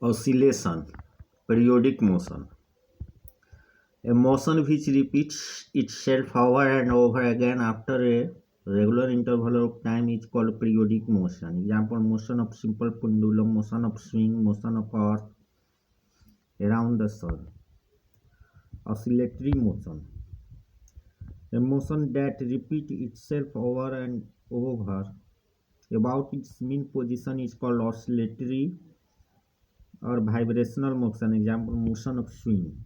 Oscillation, periodic motion. A motion which repeats itself over and over again after a regular interval of time is called periodic motion. Example, motion of simple pendulum, motion of swing, motion of earth around the sun. Oscillatory motion. A motion that repeats itself over and over about its mean position is called oscillatory or vibrational motion. Example, motion of swing.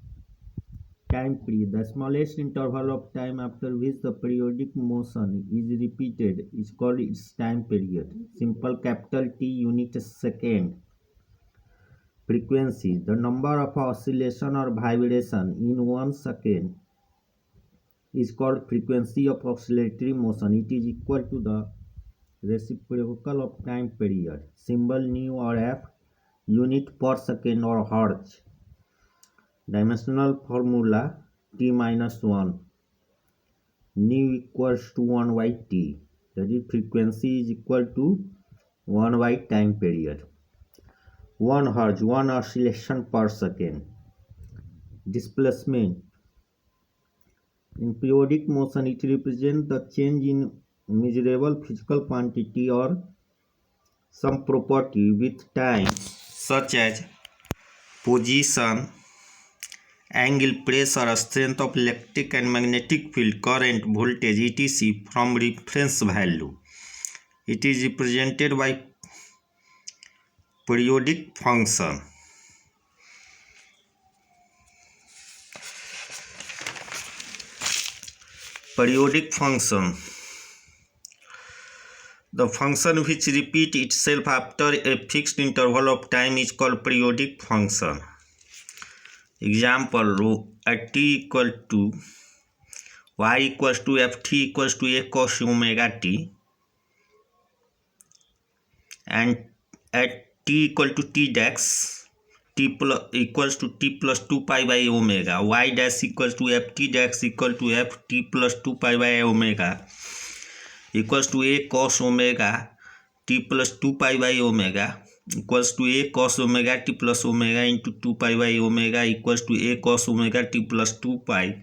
Time period. The smallest interval of time after which the periodic motion is repeated is called its time period. Simple capital T unit second. Frequency. The number of oscillation or vibration in 1 second is called frequency of oscillatory motion. It is equal to the reciprocal of time period. Symbol nu or f, unit per second or hertz. Dimensional formula T minus 1. Nu equals to 1 by T. That is, frequency is equal to 1 by time period. 1 hertz, 1 oscillation per second. Displacement. In periodic motion, it represents the change in measurable physical quantity or some property with time, such as position, angle, pressure, strength of electric and magnetic field, current, voltage, etc. from reference value. It is represented by periodic function. Periodic function. The function which repeats itself after a fixed interval of time is called periodic function. Example, at t equal to y equals to ft equals to a cos omega t, and at t equal to t dash t plus equals to t plus 2 pi by omega, y dash equals to ft dash equal to ft plus 2 pi by omega equals to a cos omega t plus 2 pi by omega equals to a cos omega t plus omega into 2 pi by omega equals to a cos omega t plus 2 pi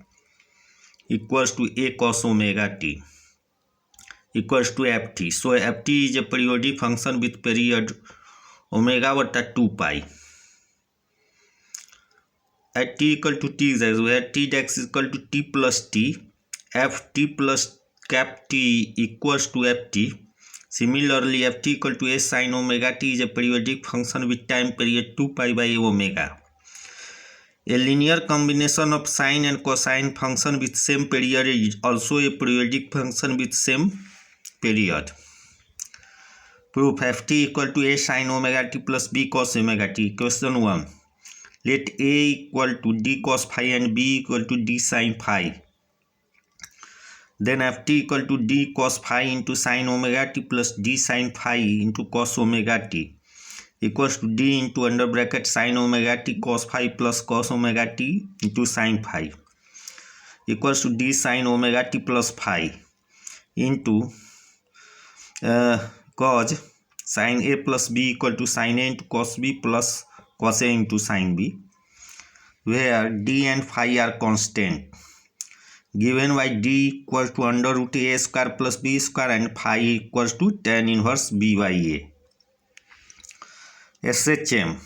equals to a cos omega t equals to ft. So ft is a periodic function with period omega bata 2 pi. At t equal to t dash, where t dash is equal to t plus t, ft plus cap t equals to ft. Similarly, ft equal to a sin omega t is a periodic function with time period 2 pi by omega. A linear combination of sine and cosine function with same period is also a periodic function with same period. Proof. Ft equal to a sin omega t plus b cos omega t. Question 1. Let a equal to d cos phi and b equal to d sin phi. Then ft equal to d cos phi into sin omega t plus d sin phi into cos omega t equals to d into under bracket sin omega t cos phi plus cos omega t into sin phi equals to d sin omega t plus phi into cos sin a plus b equal to sin a into cos b plus cos a into sin b, where d and phi are constant, given by d equals to under root a square plus b square and phi equals to tan inverse b by a. SHM.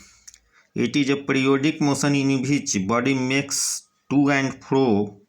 It is a periodic motion in which body makes to and fro